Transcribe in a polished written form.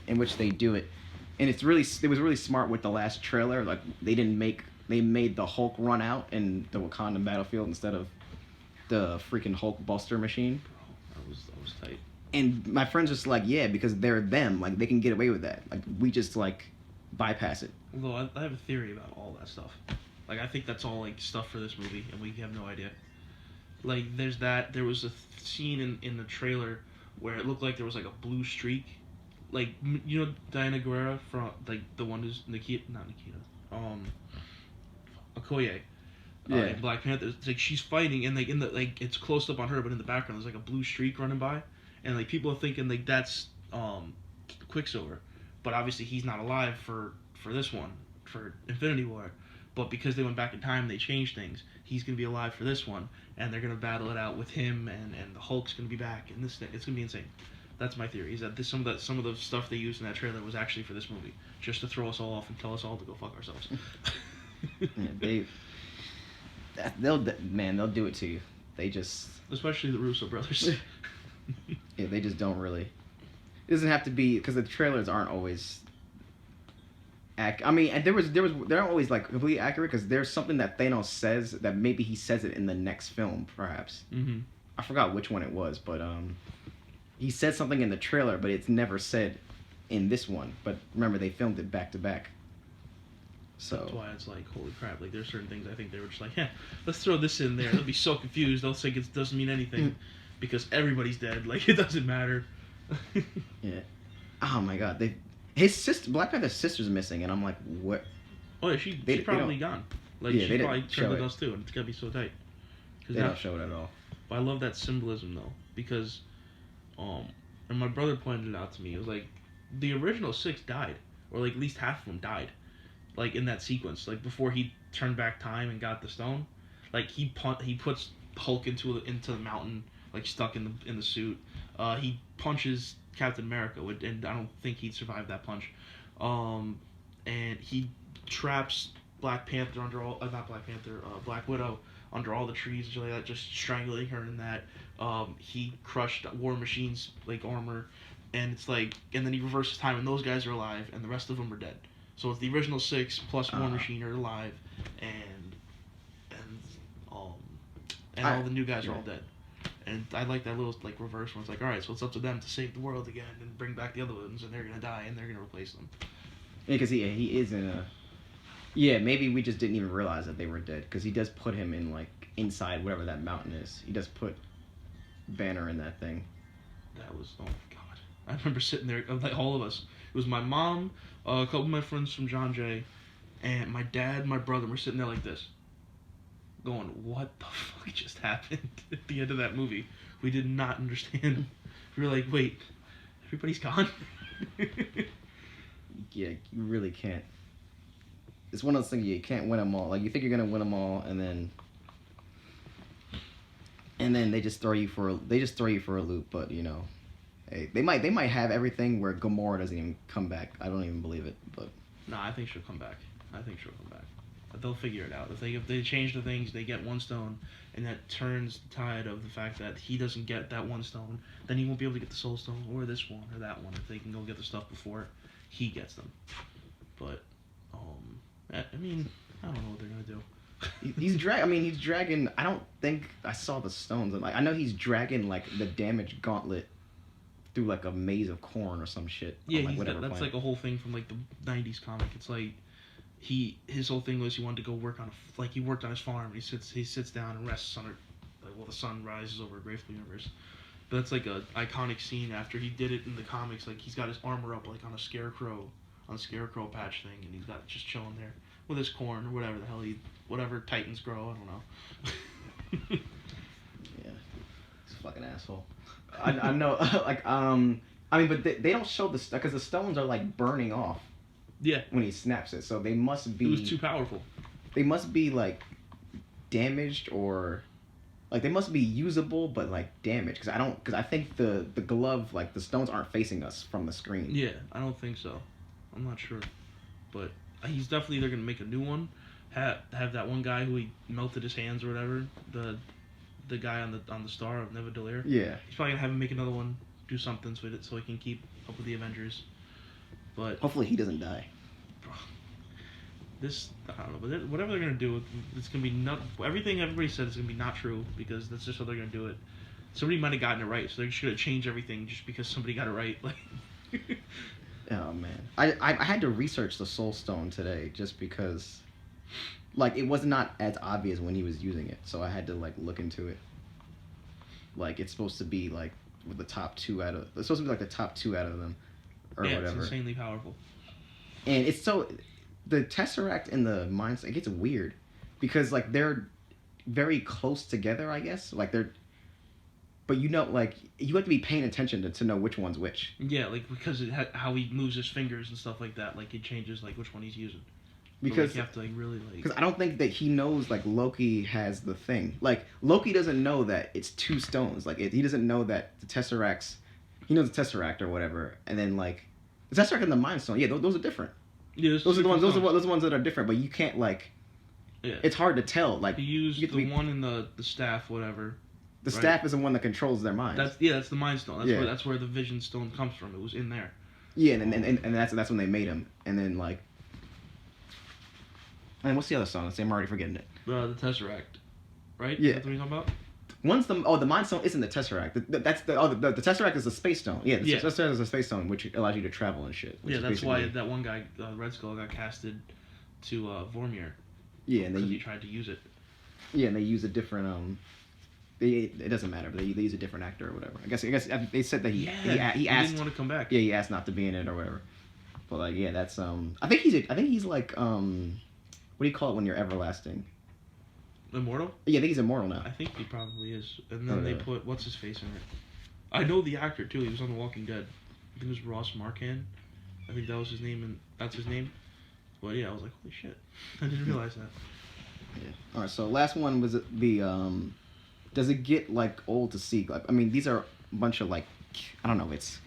in which they do it, and it was really smart with the last trailer. Like they made the Hulk run out in the Wakandan battlefield instead of the freaking Hulk Buster machine. Bro, that was tight. And my friends just like, yeah, because they're them. Like they can get away with that. Like we just like bypass it. Although I have a theory about all that stuff. Like I think that's all like stuff for this movie, and we have no idea. Like there's that. There was a scene in the trailer where it looked like there was like a blue streak. Like you know Diana Guerrera from like the one who's not Nikita, Okoye. In Black Panther, it's like she's fighting, and like in the like it's close up on her, but in the background there's like a blue streak running by, and like people are thinking like that's Quicksilver, but obviously he's not alive for this one for Infinity War, but because they went back in time, they changed things. He's gonna be alive for this one, and they're gonna battle it out with him, and the Hulk's gonna be back, and this thing, it's gonna be insane. That's my theory. Is that some of the stuff they used in that trailer was actually for this movie, just to throw us all off and tell us all to go fuck ourselves. Yeah, they'll do it to you. They just, especially the Russo brothers. yeah, they just don't really. It doesn't have to be because the trailers aren't always. I mean, and they're always like completely accurate because there's something that Thanos says that maybe he says it in the next film, perhaps. Mm-hmm. I forgot which one it was, but he said something in the trailer, but it's never said in this one. But remember, they filmed it back to back. So that's why it's like, holy crap! Like there's certain things I think they were just like, yeah, let's throw this in there. They'll be so confused. They'll think it doesn't mean anything because everybody's dead. Like it doesn't matter. Yeah. Oh my God. His sister, Black Panther's sister's missing, and I'm like, what? Oh yeah, she's probably gone. Like yeah, she probably turned to dust too, and it's gotta be so tight. They don't show it at all. But I love that symbolism though, because, and my brother pointed it out to me. It was like, the original six died, or like at least half of them died, like in that sequence, like before he turned back time and got the stone, like he puts Hulk into the mountain, like stuck in the suit. He punches Captain America, and I don't think he'd survive that punch. And he traps Black Panther under all, not Black Panther, Black Widow under all the trees and shit like that, just strangling her in that. He crushed War Machine's like armor, and it's like, and then he reverses time, and those guys are alive, and the rest of them are dead. So it's the original six plus War Machine are alive, and all the new guys are all dead. And I like that little like reverse one. It's like, all right, so it's up to them to save the world again and bring back the other ones, and they're gonna die, and they're gonna replace them. Yeah, because he is in a. Yeah, maybe we just didn't even realize that they were dead because he does put him in like inside whatever that mountain is. He does put Banner in that thing. That was, oh my God! I remember sitting there, like all of us. It was my mom, a couple of my friends from John Jay, and my dad, my brother. We're sitting there like this, going, "What the fuck just happened?" At the end of that movie, we did not understand. We were like, "Wait, everybody's gone." Yeah, you really can't. It's one of those things you can't win them all. Like you think you're gonna win them all, and then they just throw you for a loop. But you know, hey, they might have everything where Gamora doesn't even come back. I don't even believe it. But no, I think she'll come back. But they'll figure it out. If they change the things, they get one stone, and that turns the tide of the fact that he doesn't get that one stone, then he won't be able to get the Soul Stone or this one or that one if they can go get the stuff before he gets them. But I mean, I don't know what they're gonna do. he's dragging. I don't think I saw the stones. Like I know he's dragging like the damaged gauntlet through like a maze of corn or some shit. Yeah, that's like a whole thing from like the '90s comic. It's like his whole thing was he wanted to go work on he worked on his farm. And he sits down and rests on it, like while the sun rises over a Grateful Universe. But that's like a iconic scene after he did it in the comics. Like he's got his armor up like on a scarecrow patch thing, and he's got just chilling there with his corn or whatever the hell whatever Titans grow. I don't know. Yeah, he's a fucking asshole. I know, like I mean, but they don't show because the stones are like burning off. Yeah. When he snaps it, so they must be. It was too powerful. They must be like damaged or. Like they must be usable, but like damaged. Because I think the glove, like the stones aren't facing us from the screen. Yeah, I don't think so. I'm not sure, but he's definitely either gonna make a new one, have that one guy who he melted his hands or whatever, the guy on the Star of Nidavellir. Yeah. He's probably gonna have him make another one, do something so he can keep up with the Avengers. But Hopefully he doesn't die. this, I don't know, but whatever they're gonna do, it's gonna be not everything everybody said is gonna be not true because that's just how they're gonna do it. Somebody might have gotten it right, so they're just gonna change everything just because somebody got it right. Like, Oh man, I had to research the Soul Stone today just because, like, it was not as obvious when he was using it, so I had to like look into it. Like, it's supposed to be like with the top two out of it's supposed to be like the top two out of them, or yeah, whatever. it's insanely powerful. And it's so the Tesseract and the Mind Stone, it gets weird because like they're very close together, I guess. Like they're, but you know, like you have to be paying attention to know which one's which. Yeah, like because how he moves his fingers and stuff like that, like it changes like which one he's using. Because like, you have to like really like. Because I don't think that he knows like Loki has the thing. Like Loki doesn't know that it's two stones. Like he doesn't know that the Tesseract's. He knows the Tesseract or whatever, and then like the Tesseract and the Mind Stone. Yeah, those are different. Yeah, Those are the ones. Those are the ones that are different. But you can't like. Yeah. It's hard to tell. Like he used you the one in the staff, whatever. The staff is the one that controls their minds. That's the Mind Stone. That's where the Vision Stone comes from. It was in there. Yeah, and that's when they made him, and then like. And what's the other song? I'm already forgetting it. The Tesseract, right? Yeah. That's what you're talking about. Once the Mind Stone isn't the Tesseract. The Tesseract is the Space Stone. Yeah, the Tesseract is a Space Stone, which allows you to travel and shit. Yeah, that's why that one guy, Red Skull, got casted to Vormir. Yeah, and because he tried to use it. Yeah, and they use a different it doesn't matter, but they use a different actor or whatever. I guess they said that he asked. Didn't want to come back. Yeah, he asked not to be in it or whatever. But like, yeah, that's I think he's like what do you call it when you're everlasting? Immortal? Yeah, I think he's immortal now. I think he probably is. And then they put what's his face in it. I know the actor too. He was on The Walking Dead. I think it was Ross Marquand. I think that was his name, and that's his name. But yeah, I was like, holy shit, I didn't realize that. Yeah. All right. So last one was the does it get like old to see? Like, I mean, these are a bunch of like I don't know. It's